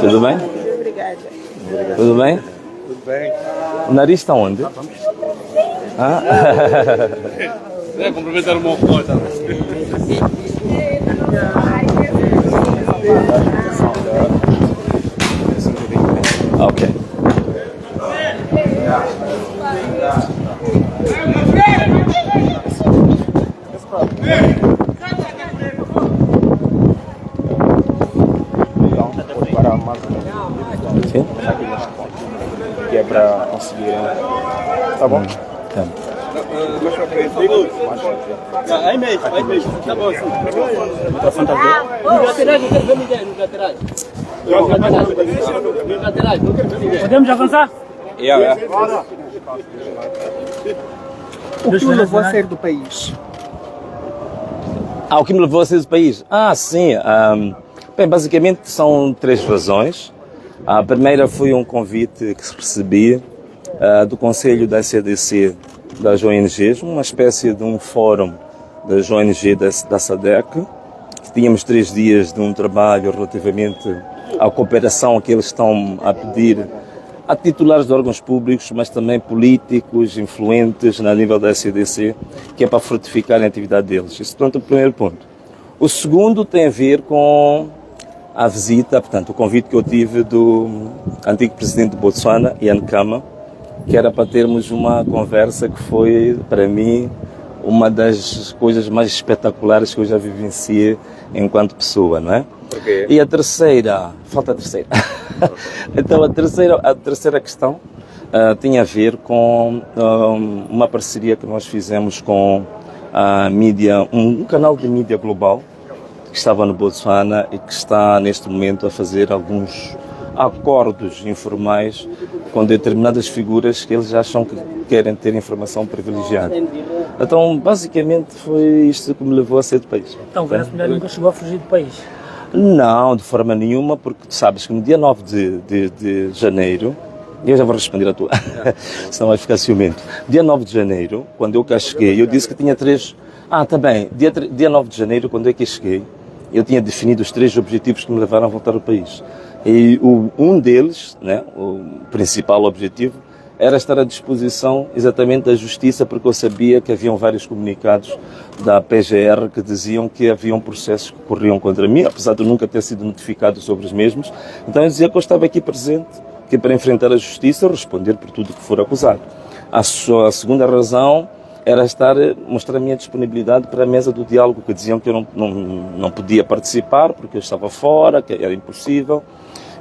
Tudo bem? Obrigada. Tudo bem? Tudo bem. O nariz está onde? Ah? É, cumprimentar o meu avô também. Ok. Para mais um Sim? que é para conseguir. Tá bom? Tá. Aí mesmo, tá bom assim. O microfone tá bom? Nos laterais, não quero ver ninguém, nos laterais. Nos laterais, não quero ver ninguém. Podemos avançar? O que o levou a sair do país? O que me levou a sair do país? Sim. Bem, basicamente são 3 razões. A primeira foi um convite que recebi do Conselho da SADC das ONGs, uma espécie de um fórum das ONG da SADC. Tínhamos 3 dias de um trabalho relativamente à cooperação que eles estão a pedir a titulares de órgãos públicos, mas também políticos, influentes na nível da SADC, que é para fortificar a atividade deles. Esse, portanto, é o primeiro ponto. O segundo tem a ver com a visita, portanto, o convite que eu tive do antigo presidente de Botsuana, Ian Khama, que era para termos uma conversa que foi, para mim, uma das coisas mais espetaculares que eu já vivenciei enquanto pessoa, não é? Okay. E a terceira, falta a terceira. Então a terceira questão tinha a ver com uma parceria que nós fizemos com a mídia, um canal de mídia global que estava no Botsuana e que está neste momento a fazer alguns acordos informais com determinadas figuras que eles acham que querem ter informação privilegiada. Então, basicamente, foi isto que me levou a sair do país. Então, o Venâncio Milhar nunca chegou a fugir do país? Não, de forma nenhuma, porque tu sabes que no dia 9 de janeiro, eu já vou responder a tua, senão vai ficar ciumento. Dia 9 de janeiro, quando eu cá cheguei, eu disse que tinha 3... tá bem, dia 9 de janeiro, quando eu aqui cheguei, eu tinha definido os 3 objetivos que me levaram a voltar ao país. E um deles, né, o principal objetivo, era estar à disposição exatamente da justiça, porque eu sabia que haviam vários comunicados da PGR que diziam que haviam processos que corriam contra mim, apesar de eu nunca ter sido notificado sobre os mesmos. Então eu dizia que eu estava aqui presente, que para enfrentar a justiça, responder por tudo que for acusado. A segunda razão era mostrar a minha disponibilidade para a mesa do diálogo, que diziam que eu não podia participar, porque eu estava fora, que era impossível.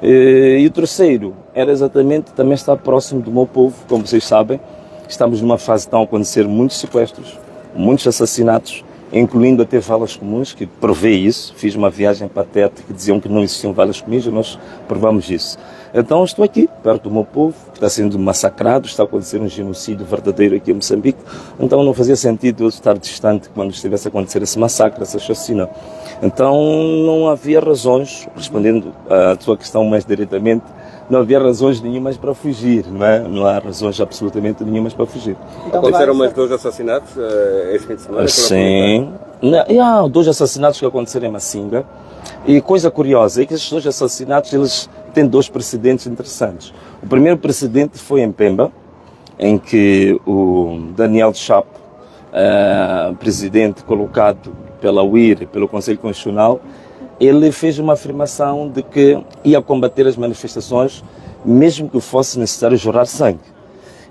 E o terceiro era exatamente também estar próximo do meu povo. Como vocês sabem, estamos numa fase que estão a acontecer muitos sequestros, muitos assassinatos, incluindo até valas comuns, que provei isso. Fiz uma viagem para Tete que diziam que não existiam valas comuns e nós provamos isso. Então estou aqui, perto do meu povo, que está sendo massacrado, está a acontecer um genocídio verdadeiro aqui em Moçambique. Então não fazia sentido eu estar distante quando estivesse a acontecer esse massacre, esse assassinato. Então não havia razões, respondendo à tua questão mais diretamente, não havia razões nenhumas para fugir, não é? Não há razões absolutamente nenhumas para fugir. Então, aconteceram mais 2 assassinatos este fim de semana? Sim. Há 2 assassinatos que aconteceram em Macinga. E coisa curiosa é que esses 2 assassinatos eles têm 2 precedentes interessantes. O primeiro precedente foi em Pemba, em que o Daniel Chapo, presidente colocado pela UIR e pelo Conselho Constitucional, ele fez uma afirmação de que ia combater as manifestações, mesmo que fosse necessário jorrar sangue.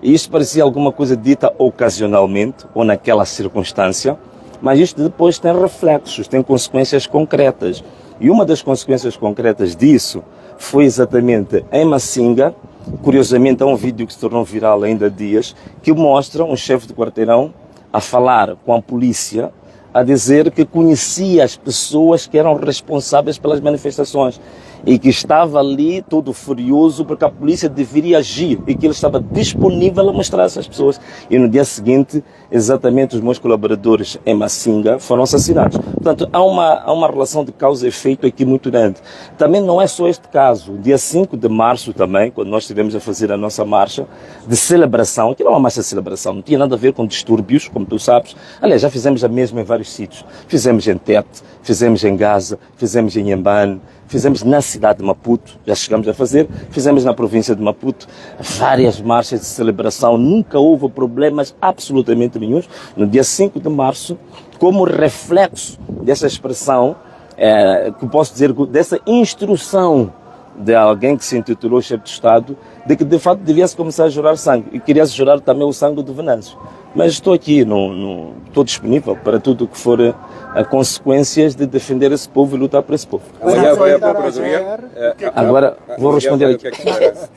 E isto parecia alguma coisa dita ocasionalmente, ou naquela circunstância, mas isto depois tem reflexos, tem consequências concretas. E uma das consequências concretas disso foi exatamente em Macinga. Curiosamente, há um vídeo que se tornou viral ainda há dias, que mostra um chefe de quarteirão a falar com a polícia, a dizer que conhecia as pessoas que eram responsáveis pelas manifestações. e que estava ali todo furioso porque a polícia deveria agir e que ele estava disponível a mostrar essas pessoas. E no dia seguinte, exatamente os meus colaboradores em Massinga foram assassinados. Portanto, há uma relação de causa e efeito aqui muito grande. Também não é só este caso. Dia 5 de março também, quando nós estivemos a fazer a nossa marcha de celebração, que não é uma marcha de celebração, não tinha nada a ver com distúrbios, como tu sabes. Aliás, já fizemos a mesma em vários sítios. Fizemos em Tete, fizemos em Gaza, fizemos em Inhambane, fizemos na cidade de Maputo, já chegamos a fazer, fizemos na província de Maputo, várias marchas de celebração, nunca houve problemas absolutamente nenhuns. No dia 5 de março, como reflexo dessa expressão, que posso dizer, dessa instrução de alguém que se intitulou chefe de Estado, de que de fato devia-se começar a jurar sangue, e queria-se jurar também o sangue do Venâncio. Mas estou aqui, estou disponível para tudo o que for consequências de defender esse povo e lutar por esse povo. Amanhã vai a Procuradoria. Agora vou responder aqui.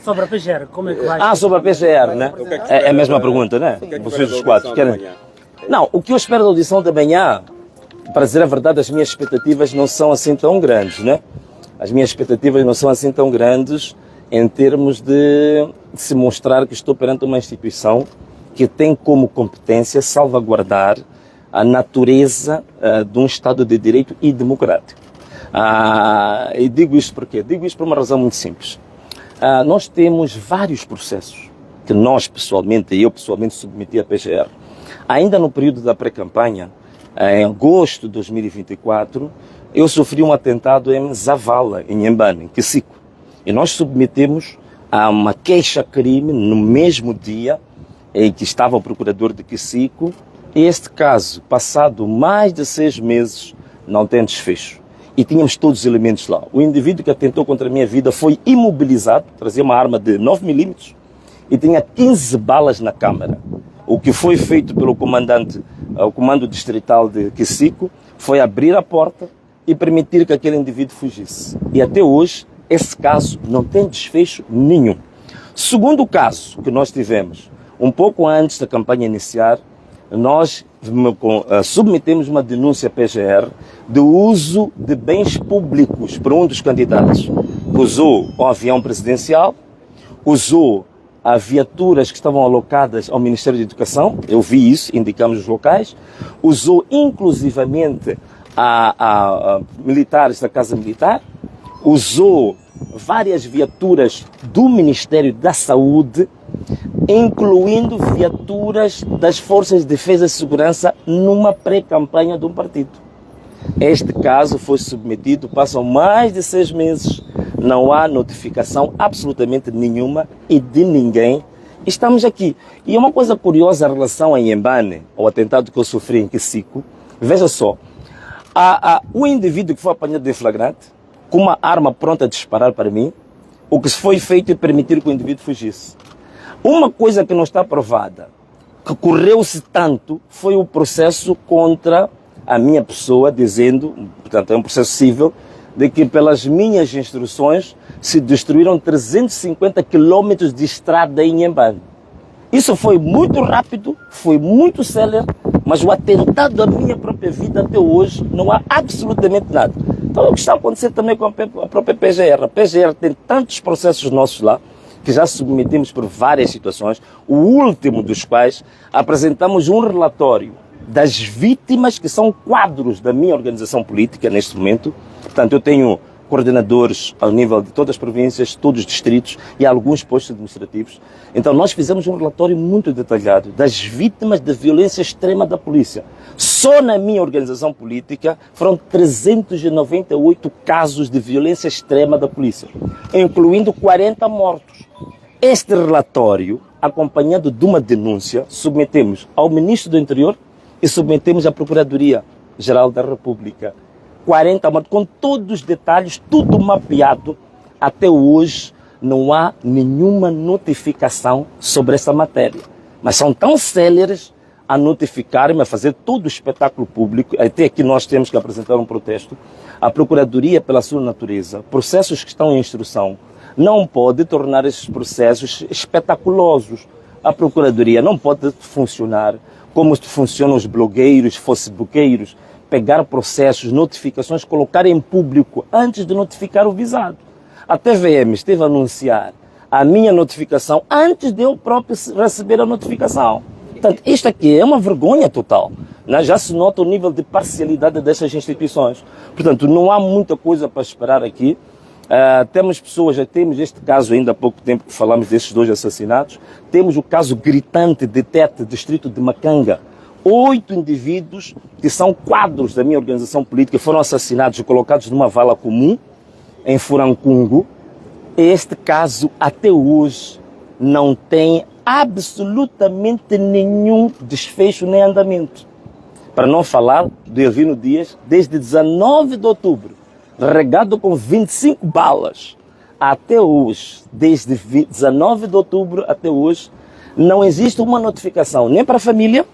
Sobre a PGR, como é que vai? Sobre a PGR, né? É a mesma pergunta, né? Vocês os quatro querem... Não, o que eu espero da audição de amanhã, para dizer a verdade, as minhas expectativas não são assim tão grandes, né? As minhas expectativas não são assim tão grandes em termos de se mostrar que estou perante uma instituição que tem como competência salvaguardar a natureza de um Estado de Direito e democrático. E digo isto por quê? Digo isto por uma razão muito simples. Nós temos vários processos que nós pessoalmente, e eu pessoalmente submeti à PGR. Ainda no período da pré-campanha, em agosto de 2024, eu sofri um atentado em Zavala, em Inhambane, em Kisico. E nós submetemos a uma queixa-crime no mesmo dia em que estava o procurador de Kisico. Este caso, passado mais de 6 meses, não tem desfecho. E tínhamos todos os elementos lá. O indivíduo que atentou contra a minha vida foi imobilizado, trazia uma arma de 9 milímetros e tinha 15 balas na câmara. O que foi feito pelo comandante, o comando distrital de Kisico, foi abrir a porta e permitir que aquele indivíduo fugisse. E até hoje, esse caso não tem desfecho nenhum. Segundo caso que nós tivemos, um pouco antes da campanha iniciar, nós submetemos uma denúncia à PGR de uso de bens públicos por um dos candidatos. Usou o avião presidencial, usou as viaturas que estavam alocadas ao Ministério da Educação, eu vi isso, indicamos os locais, usou inclusivamente a militares da Casa Militar, usou várias viaturas do Ministério da Saúde, incluindo viaturas das Forças de Defesa e Segurança numa pré-campanha de um partido. Este caso foi submetido, passam mais de 6 meses, não há notificação absolutamente nenhuma e de ninguém. Estamos aqui. E uma coisa curiosa em relação a Inhambane, ao atentado que eu sofri em Kisico, veja só, o indivíduo que foi apanhado em flagrante, com uma arma pronta a disparar para mim, o que foi feito é permitir que o indivíduo fugisse. Uma coisa que não está provada, que correu-se tanto, foi o processo contra a minha pessoa, dizendo, portanto é um processo civil, de que pelas minhas instruções se destruíram 350 quilômetros de estrada em Inhambane. Isso foi muito rápido, foi muito célere, mas o atentado à minha própria vida até hoje não há absolutamente nada. Então o que está acontecendo também com a própria PGR. A PGR tem tantos processos nossos lá, que já submetemos por várias situações, o último dos quais apresentamos um relatório das vítimas que são quadros da minha organização política neste momento. Portanto, eu tenho coordenadores ao nível de todas as províncias, todos os distritos e alguns postos administrativos. Então, nós fizemos um relatório muito detalhado das vítimas de violência extrema da polícia. Só na minha organização política foram 398 casos de violência extrema da polícia, incluindo 40 mortos. Este relatório, acompanhado de uma denúncia, submetemos ao Ministro do Interior e submetemos à Procuradoria-Geral da República. 40 mortos, com todos os detalhes, tudo mapeado. Até hoje não há nenhuma notificação sobre essa matéria. Mas são tão céleres a notificar-me, a fazer todo o espetáculo público. Até aqui nós temos que apresentar um protesto. A Procuradoria, pela sua natureza, processos que estão em instrução, não pode tornar esses processos espetaculosos. A Procuradoria não pode funcionar como funcionam os blogueiros, facebookeiros, pegar processos, notificações, colocar em público antes de notificar o visado. A TVM esteve a anunciar a minha notificação antes de eu próprio receber a notificação. Portanto, isto aqui é uma vergonha total. Né? Já se nota o nível de parcialidade destas instituições. Portanto, não há muita coisa para esperar aqui. Temos pessoas, já temos este caso ainda há pouco tempo que falamos desses 2 assassinatos. Temos o caso gritante de Tete, distrito de Macanga. 8 indivíduos que são quadros da minha organização política foram assassinados e colocados numa vala comum em Furancungo. Este caso, até hoje, não tem absolutamente nenhum desfecho nem andamento. Para não falar do Elvino Dias, desde 19 de outubro, regado com 25 balas, até hoje, desde 19 de outubro até hoje, não existe uma notificação nem para a família,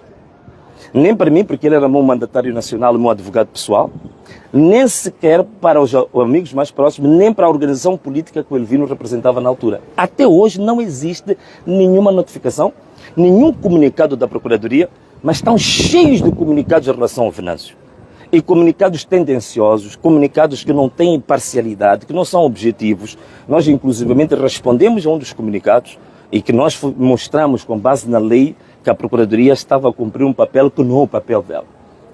nem para mim, porque ele era meu mandatário nacional, meu advogado pessoal, nem sequer para os amigos mais próximos, nem para a organização política que o Elvino representava na altura. Até hoje não existe nenhuma notificação, nenhum comunicado da Procuradoria, mas estão cheios de comunicados em relação ao Venâncio. E comunicados tendenciosos, comunicados que não têm parcialidade, que não são objetivos. Nós, inclusivamente, respondemos a um dos comunicados e que nós mostramos com base na lei que a Procuradoria estava a cumprir um papel que não é o papel dela,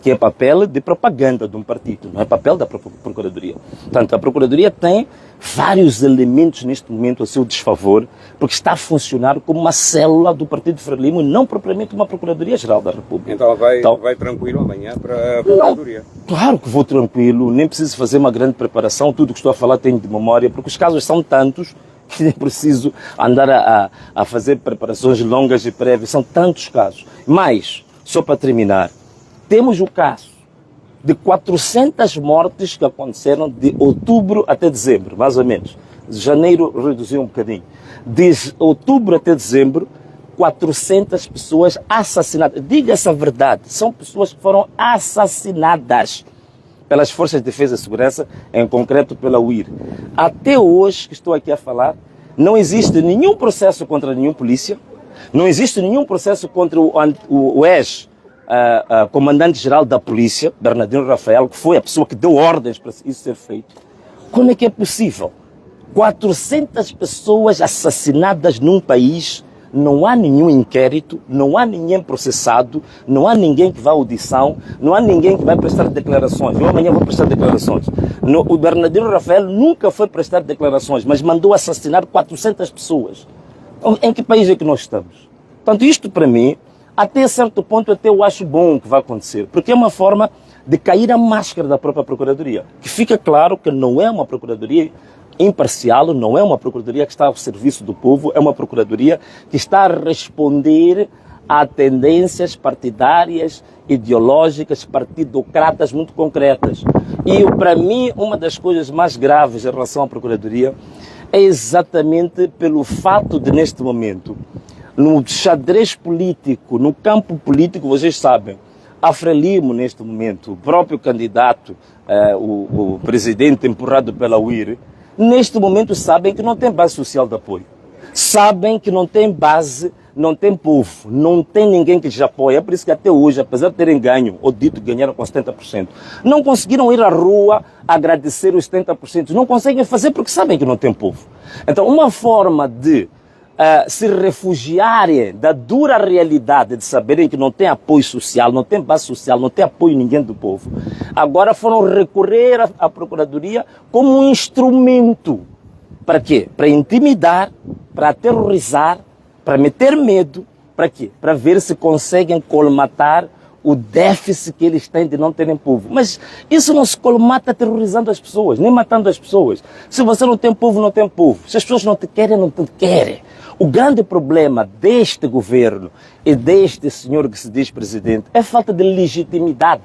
que é papel de propaganda de um partido, não é papel da Procuradoria. Portanto, a Procuradoria tem vários elementos neste momento a seu desfavor, porque está a funcionar como uma célula do Partido Frelimo e não propriamente uma Procuradoria-Geral da República. Então vai tranquilo amanhã para a Procuradoria? Não, claro que vou tranquilo, nem preciso fazer uma grande preparação, tudo o que estou a falar tenho de memória, porque os casos são tantos que nem preciso andar a fazer preparações longas e prévias, são tantos casos. Mas, só para terminar, temos o caso de 400 mortes que aconteceram de outubro até dezembro, mais ou menos. Janeiro reduziu um bocadinho. De outubro até dezembro, 400 pessoas assassinadas. Diga-se a verdade, são pessoas que foram assassinadas pelas Forças de Defesa e Segurança, em concreto pela UIR. Até hoje, que estou aqui a falar, não existe nenhum processo contra nenhum polícia, não existe nenhum processo contra o comandante-geral da polícia, Bernardino Rafael, que foi a pessoa que deu ordens para isso ser feito. Como é que é possível? 400 pessoas assassinadas num país, não há nenhum inquérito, não há ninguém processado, não há ninguém que vá à audição, não há ninguém que vai prestar declarações. Eu amanhã vou prestar declarações. O Bernardino Rafael nunca foi prestar declarações, mas mandou assassinar 400 pessoas. Em que país é que nós estamos? Portanto, isto para mim, até certo ponto, até eu acho bom o que vai acontecer, porque é uma forma de cair a máscara da própria Procuradoria, que fica claro que não é uma Procuradoria imparcial, não é uma Procuradoria que está ao serviço do povo, é uma Procuradoria que está a responder a tendências partidárias, ideológicas, partidocratas muito concretas. E para mim, uma das coisas mais graves em relação à Procuradoria é exatamente pelo fato de, neste momento, no xadrez político, no campo político, vocês sabem, a Frelimo, neste momento, o próprio candidato, o presidente empurrado pela UIR, neste momento sabem que não tem base social de apoio. Sabem que não tem base, não tem povo, não tem ninguém que lhes apoie. É por isso que até hoje, apesar de terem ganho, ou dito que ganharam com 70%, não conseguiram ir à rua agradecer os 70%. Não conseguem fazer porque sabem que não tem povo. Então, uma forma de se refugiarem da dura realidade de saberem que não tem apoio social, não tem base social, não tem apoio ninguém do povo, agora foram recorrer à Procuradoria como um instrumento. Para quê? Para intimidar, para aterrorizar, para meter medo. Para quê? Para ver se conseguem colmatar o déficit que eles têm de não terem povo. Mas isso não se colmata aterrorizando as pessoas, nem matando as pessoas. Se você não tem povo, não tem povo. Se as pessoas não te querem, não te querem. O grande problema deste governo e deste senhor que se diz presidente é a falta de legitimidade.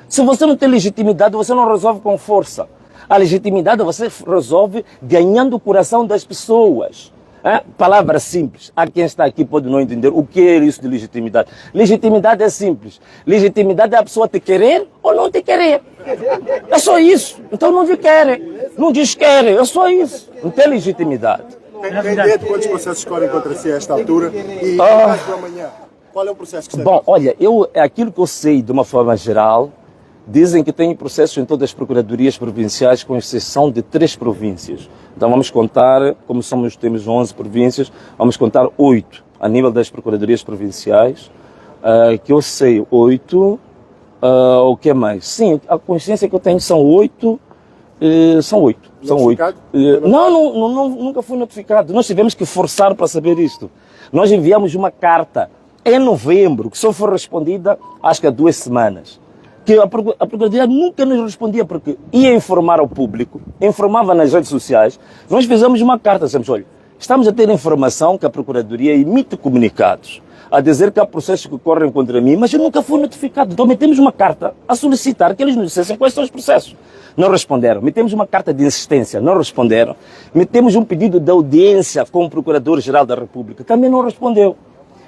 Se você não tem legitimidade, você não resolve com força. A legitimidade você resolve ganhando o coração das pessoas. Palavra simples. Há quem está aqui pode não entender o que é isso de legitimidade. Legitimidade é simples. Legitimidade é a pessoa te querer ou não te querer. É só isso. Então não te querem. Não diz querem. É só isso. Não tem legitimidade. Tem ideia de quantos processos correm contra si a esta altura? E no caso do amanhã, qual é o processo que está? Bom, olha, aquilo que eu sei de uma forma geral, Dizem que tem processos em todas as procuradorias provinciais, com exceção de 3 províncias. Então vamos contar, como temos 11 províncias, vamos contar 8 a nível das procuradorias provinciais, que eu sei 8, o que mais? Sim, a consciência que eu tenho são 8, são 8. Notificado? Não, nunca fui notificado. Nós tivemos que forçar para saber isto. Nós enviamos uma carta em novembro, que só foi respondida, acho que há 2 semanas. Que a Procuradoria nunca nos respondia, porque ia informar ao público, informava nas redes sociais. Nós fizemos uma carta, dissemos, olha, estamos a ter informação que a Procuradoria emite comunicados a dizer que há processos que correm contra mim, mas eu nunca fui notificado. Então metemos uma carta a solicitar que eles nos dissessem quais são os processos. Não responderam. Metemos uma carta de insistência, não responderam. Metemos um pedido de audiência com o Procurador-Geral da República, também não respondeu.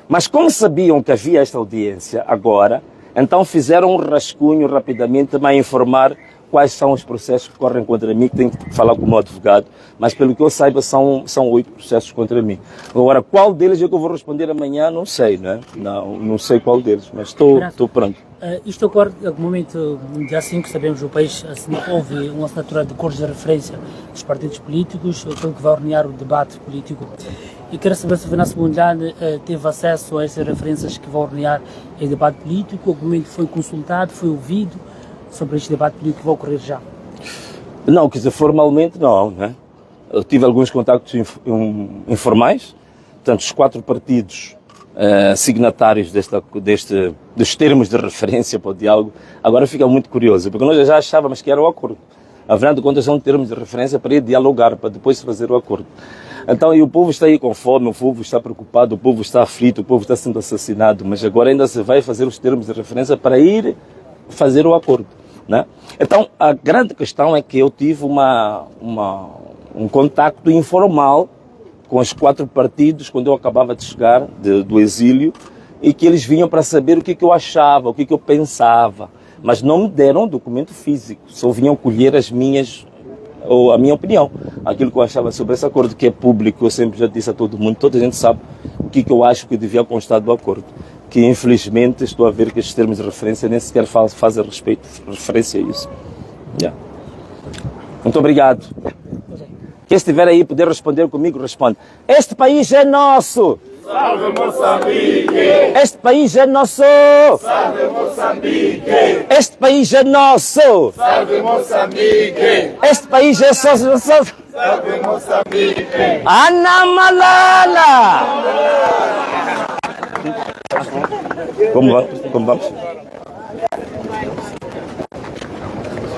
Mas como sabiam que havia esta audiência agora, então fizeram um rascunho rapidamente para informar quais são os processos que correm contra mim, que tenho que falar com o meu advogado, mas pelo que eu saiba são 8 processos contra mim. Agora, qual deles é que eu vou responder amanhã, não sei, né? Não sei qual deles, mas estou pronto. Isto ocorre no momento, dia 5, sabemos que o país houve uma assinatura de acordos de referência dos partidos políticos, aquilo que vai ordenar o debate político. E quero saber se o Venâncio Mondlane teve acesso a essas referências que vão ordenar esse debate político, o momento foi consultado, foi ouvido sobre este debate político que vai ocorrer já? Não, quer dizer, formalmente não, né? Eu tive alguns contactos informais, portanto, os 4 partidos signatários dos termos de referência para o diálogo, agora fica muito curioso, porque nós já achávamos que era o acordo. Afinal de contas, são termos de referência para ir dialogar, para depois fazer o acordo. Então, e o povo está aí com fome, o povo está preocupado, o povo está aflito, o povo está sendo assassinado, mas agora ainda se vai fazer os termos de referência para ir fazer o acordo, né? Então, a grande questão é que eu tive um contacto informal com os 4 partidos quando eu acabava de chegar do exílio e que eles vinham para saber o que eu achava, o que eu pensava, mas não me deram um documento físico, só vinham colher a minha opinião, aquilo que eu achava sobre esse acordo, que é público. Eu sempre já disse a todo mundo, toda a gente sabe o que eu acho que devia constar do acordo, que infelizmente estou a ver que estes termos de referência nem sequer fazem referência a isso. Yeah. Muito obrigado. Quem estiver aí poder responder comigo, responde. Este país é nosso! Salve Moçambique! Este país é nosso! Salve Moçambique! Este país é nosso! Salve Moçambique! Este país é só... Salve Moçambique! Ana Malala! Como vamos?